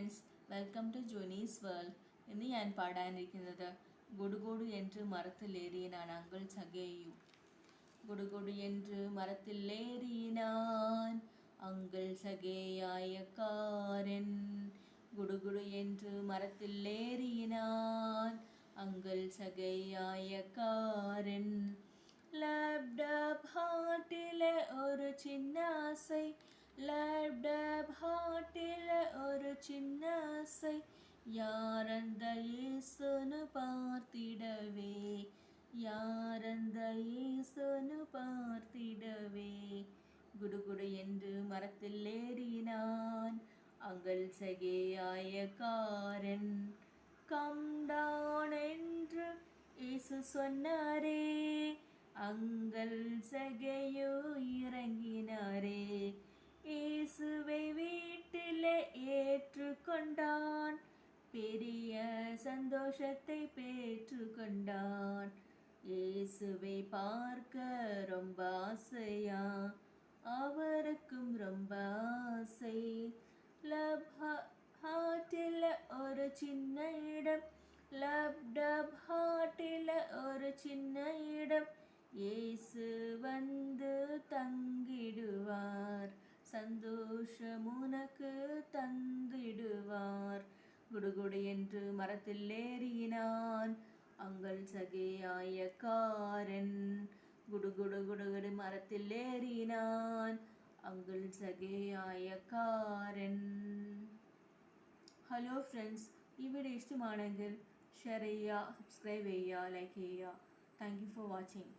Friends, welcome to Jonee's world. ഇന്ന് ഞാൻ പാടാനിരിക്കുന്നത് ഗുഡുഗുഡു என்று மரத்தில் ஏறினான் அங்குள் சகேயு. குடுகுடு என்று மரத்தில் ஏறினான் அங்குள் சகேயாயக்காரன். குடுகுடு என்று மரத்தில் ஏறினான் அங்குள் சகேயாயக்காரன். லேப்டாப் ஹாட்டில் ஒரு சின்ன ஆசை, லேப்டாப் ஹாட்டில் ஒரு சின்ன ஆசை, யாரந்த இயேசுன்னு பார்த்திடவே, யாரந்த இயேசுன்னு பார்த்திடவே. குடுகுடு என்று மரத்தில் ஏறினான் அங்கள் சகேயாயக்காரன். கம் டவுன் என்று இயேசு சொன்னாரே, அங்கள் சகேயு இறங்கினாரே. இயேசுவை வீட்டில் ஏற்றுக்கொண்டான், பெரிய சந்தோஷத்தை பெற்றுக்கொண்டான். இயேசுவை பார்க்க ரொம்ப ஆசையா, அவருக்கும் ரொம்ப ஆசை. ஹாட்டில் ஒரு சின்ன இடம், லேப்டாப் ஹாட்டில் ஒரு சின்ன இடம், இயேசு வந்து தங்கிடுவார், சந்தோஷம் உனக்கு தந்திடுவார். குடுகுடு என்று மரத்தில் ஏறினான் அங்கள் சகேயாயக்காரன். குடுகுடு குடுகுடு மரத்தில் ஏறினான் அங்கள் സഖേയായക്കാരൻ. ഹലോ ഫ്രണ്ട്സ്, ഈ വീഡിയോ ഇഷ്ടമാണെങ്കിൽ ഷെയർ ചെയ്യുക, സബ്സ്ക്രൈബ് ചെയ്യുക, ലൈക്ക് ചെയ്യുക. Thank you for watching.